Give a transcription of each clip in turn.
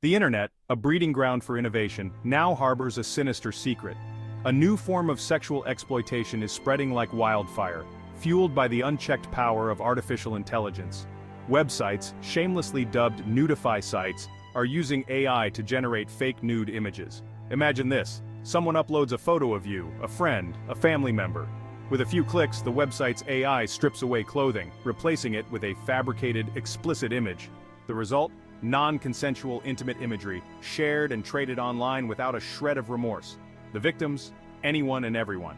The internet, a breeding ground for innovation, now harbors a sinister secret. A new form of sexual exploitation is spreading like wildfire, fueled by the unchecked power of artificial intelligence. Websites, shamelessly dubbed Nudify sites, are using AI to generate fake nude images. Imagine this: someone uploads a photo of you, a friend, a family member. With a few clicks, the website's AI strips away clothing, replacing it with a fabricated, explicit image. The result? Non-consensual intimate imagery, shared and traded online without a shred of remorse. The victims? Anyone and everyone.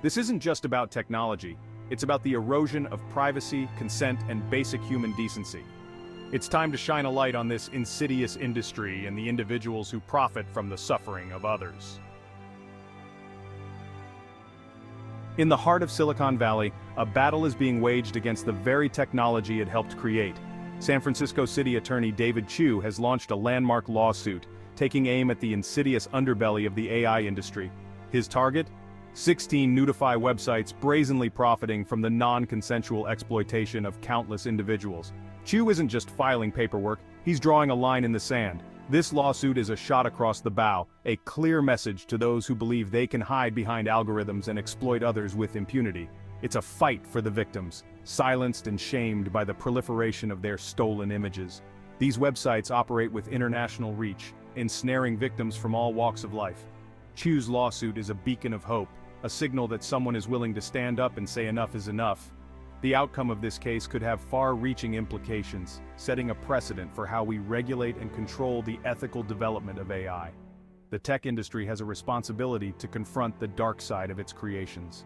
This isn't just about technology, it's about the erosion of privacy, consent, and basic human decency. It's time to shine a light on this insidious industry and the individuals who profit from the suffering of others. In the heart of Silicon Valley, a battle is being waged against the very technology it helped create. San Francisco City Attorney David Chu has launched a landmark lawsuit, taking aim at the insidious underbelly of the AI industry. His target? 16 Nudify websites brazenly profiting from the non-consensual exploitation of countless individuals. Chu isn't just filing paperwork, he's drawing a line in the sand. This lawsuit is a shot across the bow, a clear message to those who believe they can hide behind algorithms and exploit others with impunity. It's a fight for the victims, silenced and shamed by the proliferation of their stolen images. These websites operate with international reach, ensnaring victims from all walks of life. Chu's lawsuit is a beacon of hope, a signal that someone is willing to stand up and say enough is enough. The outcome of this case could have far-reaching implications, setting a precedent for how we regulate and control the ethical development of AI. The tech industry has a responsibility to confront the dark side of its creations.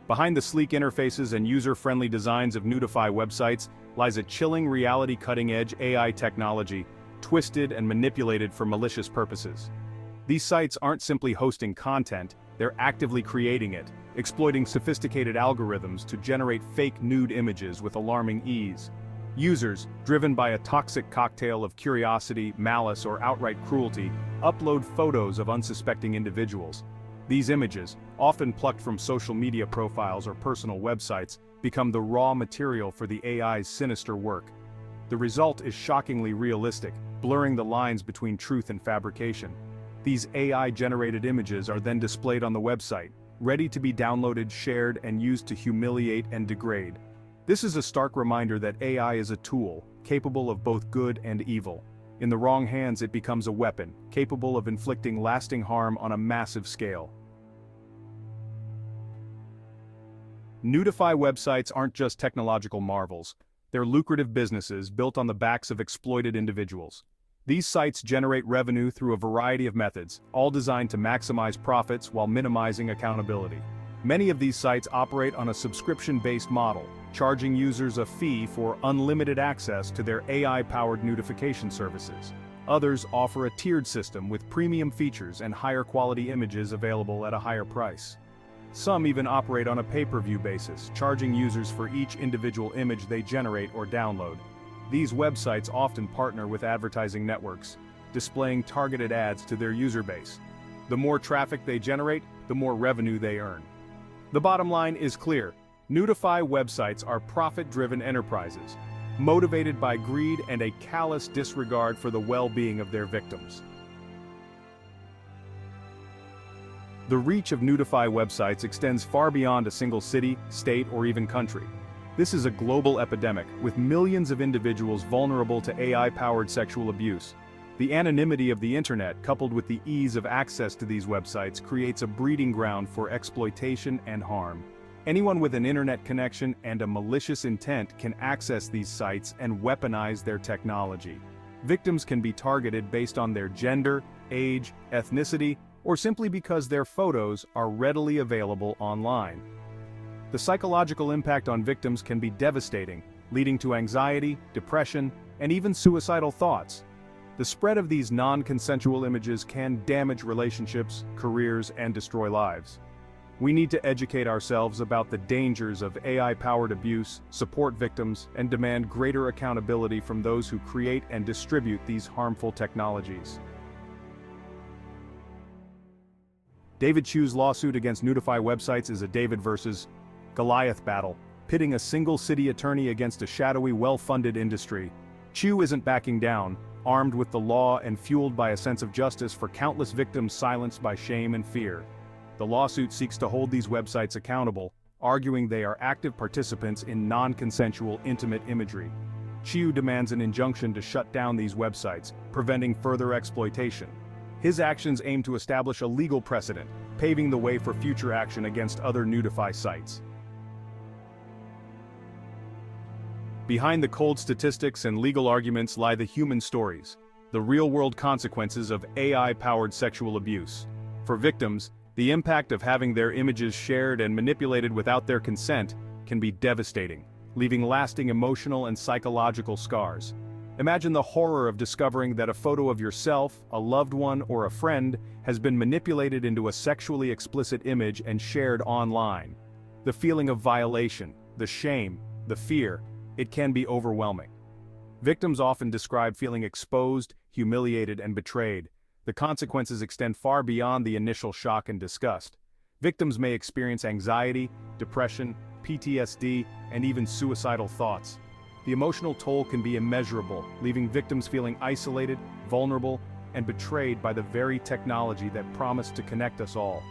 Behind the sleek interfaces and user-friendly designs of Nudify websites lies a chilling reality cutting-edge AI technology, twisted and manipulated for malicious purposes. These sites aren't simply hosting content, they're actively creating it, exploiting sophisticated algorithms to generate fake nude images with alarming ease. Users, driven by a toxic cocktail of curiosity, malice, or outright cruelty, upload photos of unsuspecting individuals. These images, often plucked from social media profiles or personal websites, become the raw material for the AI's sinister work. The result is shockingly realistic, blurring the lines between truth and fabrication. These AI-generated images are then displayed on the website, ready to be downloaded, shared, and used to humiliate and degrade. This is a stark reminder that AI is a tool, capable of both good and evil. In the wrong hands, it becomes a weapon, capable of inflicting lasting harm on a massive scale. Nudify websites aren't just technological marvels, they're lucrative businesses built on the backs of exploited individuals. These sites generate revenue through a variety of methods, all designed to maximize profits while minimizing accountability. Many of these sites operate on a subscription-based model, charging users a fee for unlimited access to their AI-powered notification services. Others offer a tiered system with premium features and higher quality images available at a higher price. Some even operate on a pay-per-view basis, charging users for each individual image they generate or download. These websites often partner with advertising networks, displaying targeted ads to their user base. The more traffic they generate, the more revenue they earn. The bottom line is clear: Nudify websites are profit-driven enterprises, motivated by greed and a callous disregard for the well-being of their victims. The reach of Nudify websites extends far beyond a single city, state, or even country. This is a global epidemic, with millions of individuals vulnerable to AI-powered sexual abuse. The anonymity of the internet, coupled with the ease of access to these websites, creates a breeding ground for exploitation and harm. Anyone with an internet connection and a malicious intent can access these sites and weaponize their technology. Victims can be targeted based on their gender, age, ethnicity, or simply because their photos are readily available online. The psychological impact on victims can be devastating, leading to anxiety, depression, and even suicidal thoughts. The spread of these non-consensual images can damage relationships, careers, and destroy lives. We need to educate ourselves about the dangers of AI-powered abuse, support victims, and demand greater accountability from those who create and distribute these harmful technologies. David Chu's lawsuit against Nudify websites is a David versus Goliath battle, pitting a single city attorney against a shadowy, well-funded industry. Chu isn't backing down, armed with the law and fueled by a sense of justice for countless victims silenced by shame and fear. The lawsuit seeks to hold these websites accountable, arguing they are active participants in non-consensual intimate imagery. Chu demands an injunction to shut down these websites, preventing further exploitation. His actions aim to establish a legal precedent, paving the way for future action against other Nudify sites. Behind the cold statistics and legal arguments lie the human stories, the real-world consequences of AI-powered sexual abuse. For victims, the impact of having their images shared and manipulated without their consent can be devastating, leaving lasting emotional and psychological scars. Imagine the horror of discovering that a photo of yourself, a loved one, or a friend has been manipulated into a sexually explicit image and shared online. The feeling of violation, the shame, the fear, it can be overwhelming. Victims often describe feeling exposed, humiliated, and betrayed. The consequences extend far beyond the initial shock and disgust. Victims may experience anxiety, depression, PTSD, and even suicidal thoughts. The emotional toll can be immeasurable, leaving victims feeling isolated, vulnerable, and betrayed by the very technology that promised to connect us all.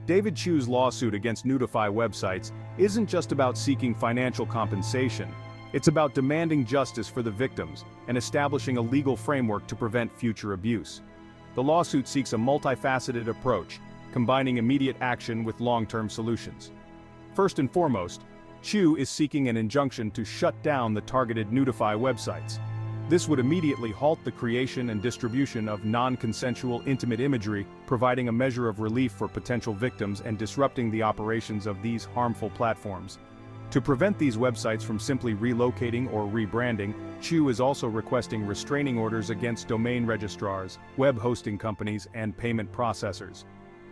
David Chu's lawsuit against Nudify websites isn't just about seeking financial compensation. It's about demanding justice for the victims and establishing a legal framework to prevent future abuse. The lawsuit seeks a multifaceted approach, combining immediate action with long-term solutions. First and foremost, Chu is seeking an injunction to shut down the targeted Nudify websites. This would immediately halt the creation and distribution of non-consensual intimate imagery, providing a measure of relief for potential victims and disrupting the operations of these harmful platforms. To prevent these websites from simply relocating or rebranding, Chu is also requesting restraining orders against domain registrars, web hosting companies, and payment processors.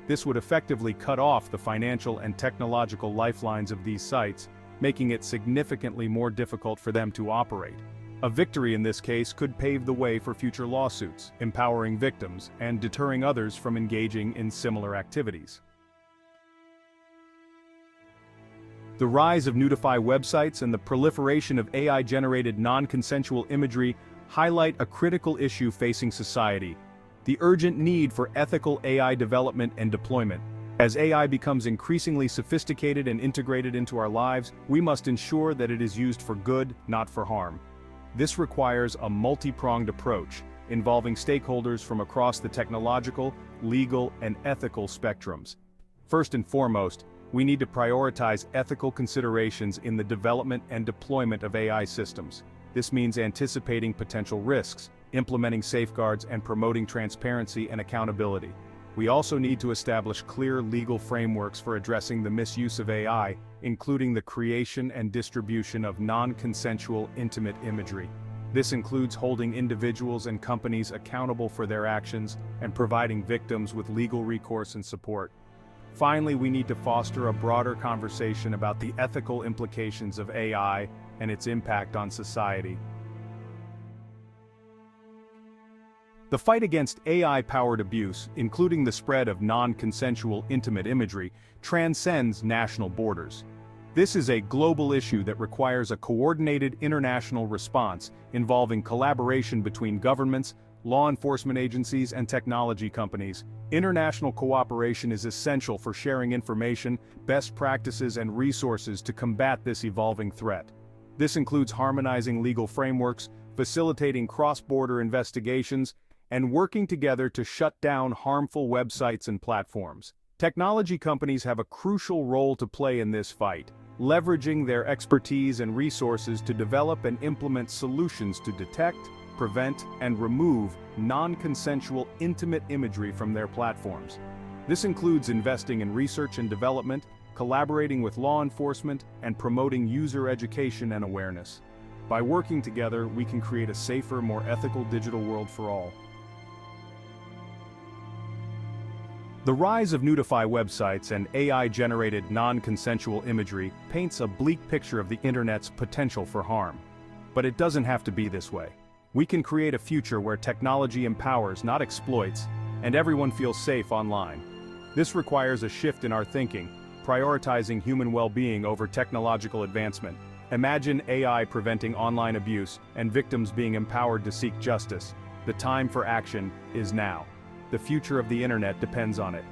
This would effectively cut off the financial and technological lifelines of these sites, making it significantly more difficult for them to operate. A victory in this case could pave the way for future lawsuits, empowering victims and deterring others from engaging in similar activities. The rise of Nudify websites and the proliferation of AI-generated non-consensual imagery highlight a critical issue facing society: the urgent need for ethical AI development and deployment. As AI becomes increasingly sophisticated and integrated into our lives, we must ensure that it is used for good, not for harm. This requires a multi-pronged approach, involving stakeholders from across the technological, legal, and ethical spectrums. First and foremost, we need to prioritize ethical considerations in the development and deployment of AI systems. This means anticipating potential risks, implementing safeguards, and promoting transparency and accountability. We also need to establish clear legal frameworks for addressing the misuse of AI, including the creation and distribution of non-consensual intimate imagery. This includes holding individuals and companies accountable for their actions and providing victims with legal recourse and support. Finally, we need to foster a broader conversation about the ethical implications of AI and its impact on society. The fight against AI-powered abuse, including the spread of non-consensual intimate imagery, transcends national borders. This is a global issue that requires a coordinated international response involving collaboration between governments, law enforcement agencies, and technology companies. International cooperation is essential for sharing information, best practices, and resources to combat this evolving threat. This includes harmonizing legal frameworks, facilitating cross-border investigations, and working together to shut down harmful websites and platforms. Technology companies have a crucial role to play in this fight, leveraging their expertise and resources to develop and implement solutions to detect, prevent, and remove non-consensual intimate imagery from their platforms. This includes investing in research and development, collaborating with law enforcement, and promoting user education and awareness. By working together, we can create a safer, more ethical digital world for all. The rise of Nudify websites and AI-generated non-consensual imagery paints a bleak picture of the internet's potential for harm. But it doesn't have to be this way. We can create a future where technology empowers, not exploits, and everyone feels safe online. This requires a shift in our thinking, prioritizing human well-being over technological advancement. Imagine AI preventing online abuse and victims being empowered to seek justice. The time for action is now. The future of the internet depends on it.